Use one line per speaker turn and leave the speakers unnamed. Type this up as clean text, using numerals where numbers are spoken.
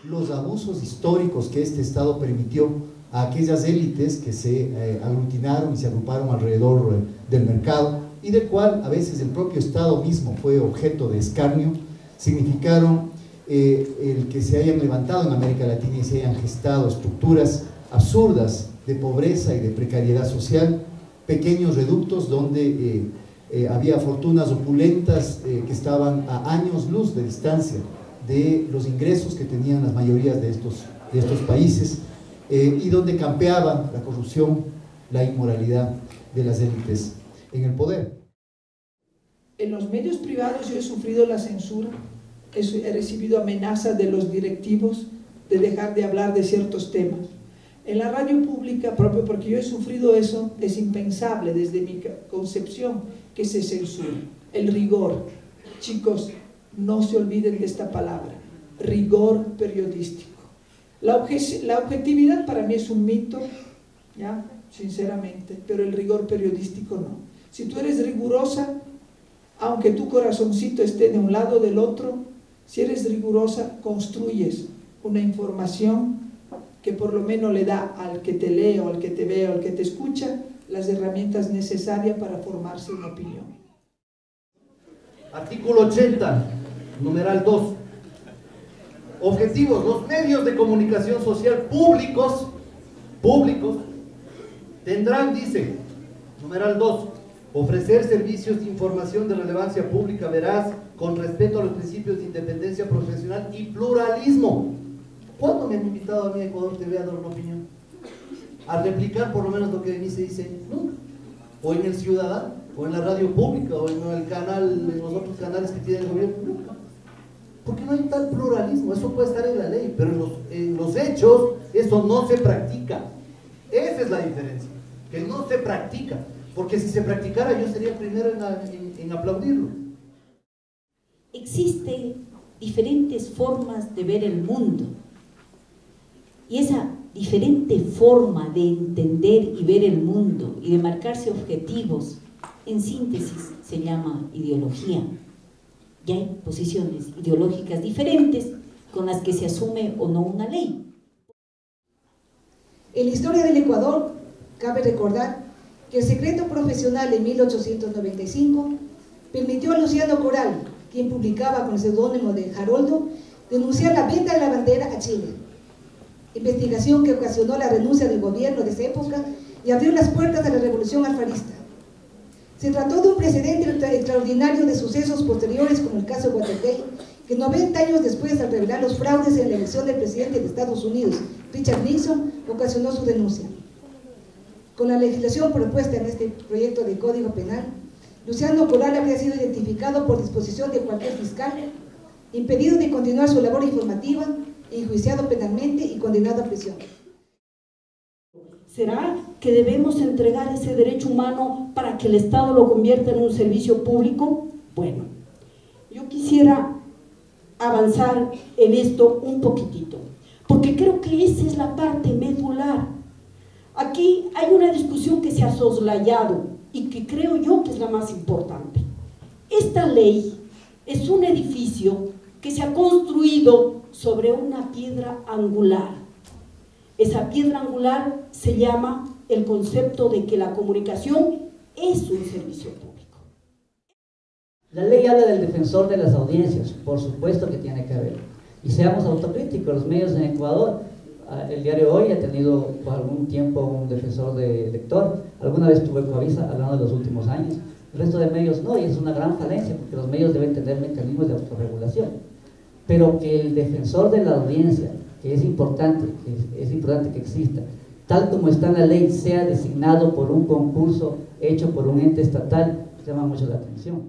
los abusos históricos que este Estado permitió a aquellas élites que se aglutinaron y se agruparon alrededor del mercado, y del cual a veces el propio Estado mismo fue objeto de escarnio, significaron el que se hayan levantado en América Latina y se hayan gestado estructuras absurdas de pobreza y de precariedad social, pequeños reductos donde había fortunas opulentas que estaban a años luz de distancia de los ingresos que tenían las mayorías de estos países, y donde campeaban la corrupción, la inmoralidad de las élites en el poder.
En los medios privados yo he sufrido la censura, he recibido amenazas de los directivos de dejar de hablar de ciertos temas. En la radio pública, propio porque yo he sufrido eso, es impensable desde mi concepción que se censure. El rigor, chicos, no se olviden de esta palabra, rigor periodístico. La objetividad para mí es un mito, ¿ya? Sinceramente, pero el rigor periodístico no. Si tú eres rigurosa, aunque tu corazoncito esté de un lado o del otro, si eres rigurosa, construyes una información que por lo menos le da al que te lee o al que te ve o al que te escucha las herramientas necesarias para formarse una opinión.
Artículo 80, numeral 2. Objetivos: los medios de comunicación social públicos tendrán, dice, numeral 2, ofrecer servicios de información de relevancia pública veraz, con respeto a los principios de independencia profesional y pluralismo. ¿Cuándo me han invitado a mí a Ecuador TV a dar una opinión? A replicar por lo menos lo que de mí se dice, nunca. O en El Ciudadano, o en la radio pública, o en el canal, en los otros canales que tiene el gobierno, nunca. Porque no hay tal pluralismo. Eso puede estar en la ley, pero en los hechos eso no se practica. Esa es la diferencia, que no se practica. Porque si se practicara yo sería el primero en aplaudirlo.
Existen diferentes formas de ver el mundo, y esa diferente forma de entender y ver el mundo y de marcarse objetivos, en síntesis se llama ideología. Y hay posiciones ideológicas diferentes con las que se asume o no una ley.
En la historia del Ecuador cabe recordar que el secreto profesional en 1895 permitió a Luciano Coral, quien publicaba con el seudónimo de Haroldo, denunciar la venta de la bandera a Chile. Investigación que ocasionó la renuncia del gobierno de esa época y abrió las puertas a la revolución alfarista. Se trató de un precedente extraordinario de sucesos posteriores, como el caso Watergate, que 90 años después, al revelar los fraudes en la elección del presidente de Estados Unidos, Richard Nixon, ocasionó su denuncia. Con la legislación propuesta en este proyecto de Código Penal, Luciano Coral habría sido identificado por disposición de cualquier fiscal, impedido de continuar su labor informativa, enjuiciado penalmente y condenado a prisión.
¿Será que debemos entregar ese derecho humano para que el Estado lo convierta en un servicio público? Bueno, yo quisiera avanzar en esto un poquitito, porque creo que esa es la parte medular. Aquí hay una discusión que se ha soslayado y que creo yo que es la más importante. Esta ley es un edificio que se ha construido sobre una piedra angular. Esa piedra angular se llama el concepto de que la comunicación es un servicio público.
La ley habla del defensor de las audiencias, por supuesto que tiene que haber. Y seamos autocríticos, los medios en Ecuador, el diario Hoy ha tenido por algún tiempo un defensor de lector, alguna vez tuvo Ecoavisa hablando de los últimos años, el resto de medios no, y es una gran falencia, porque los medios deben tener mecanismos de autorregulación. Pero que el defensor de la audiencia, que es importante que exista, tal como está en la ley, sea designado por un concurso hecho por un ente estatal, llama mucho la atención.